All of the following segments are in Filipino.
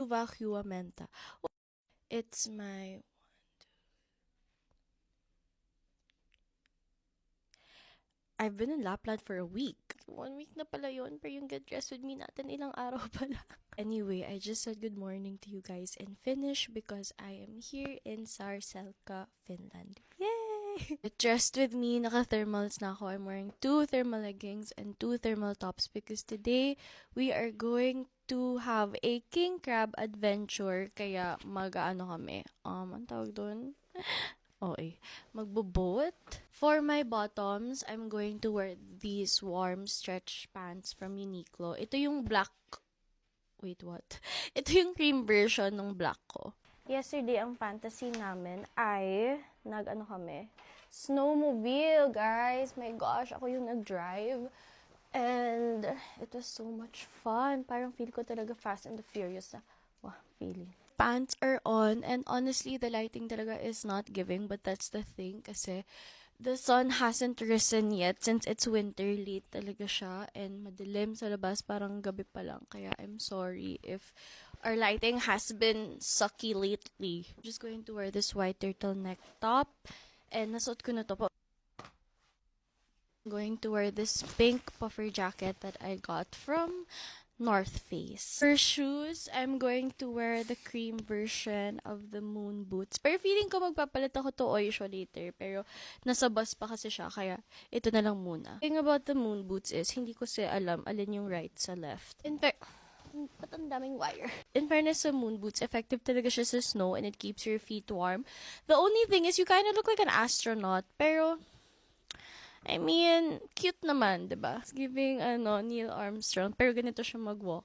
vacuumenta. It's my... I've been in Lapland for a week. 1 week na pala yun, pero yung Get Dressed With Me natin ilang araw pala. Anyway, I just said good morning to you guys in Finnish because I am here in Saarselka, Finland. Yay! Get Dressed With Me, naka-thermals na ako. I'm wearing 2 thermal leggings and 2 thermal tops because today we are going to have a king crab adventure. Kaya mag-ano kami. Ang tawag doon? Okay. Magbo-boat. For my bottoms, I'm going to wear these warm stretch pants from Uniqlo. Ito yung black... Wait, what? Ito yung cream version ng black ko. Yesterday, ang fantasy namin ay... Nag-ano kami? Snowmobile, guys! My gosh, ako yung nag-drive. And it was so much fun. Parang feel ko talaga Fast and the Furious na. Wow, feeling. Pants are on, and honestly, the lighting talaga is not giving, but that's the thing, kasi the sun hasn't risen yet since it's winter, late talaga siya, and madilim sa labas, parang gabi pa lang, kaya I'm sorry if our lighting has been sucky lately. I'm just going to wear this white turtleneck top, and nasuot ko na to po. I'm going to wear this pink puffer jacket that I got from North Face. For shoes, I'm going to wear the cream version of the moon boots. Pero feeling ko magpapalit ako to Oysho later. Pero nasa bus pa kasi siya, kaya ito na lang muna. The thing about the moon boots is, hindi ko kasi alam alin yung right sa left. Ba't ang daming wire? In fairness sa moon boots, effective talaga siya sa snow and it keeps your feet warm. The only thing is, you kind of look like an astronaut. Pero... I mean, cute naman, diba? It's giving, Neil Armstrong. Pero ganito siya mag-walk.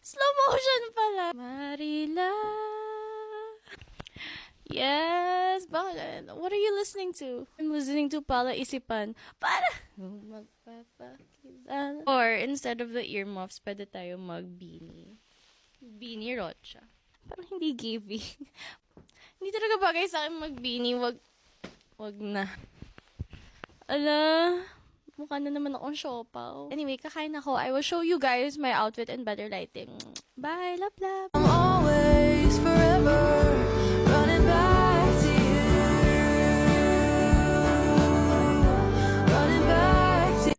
Slow motion pala! Marila! Yes! Bakit? What are you listening to? I'm listening to Pala Isipan. Para! Magpapakilala. Or, instead of the earmuffs, pwede tayo mag-beanie. Beanie Rocha. Parang hindi giving. Hindi talaga bagay sa akin mag-beanie. Wag na. Ala, mukha na naman akong siopaw. Anyway, kakain ako. I will show you guys my outfit in better lighting. Bye, love, love. I'm always forever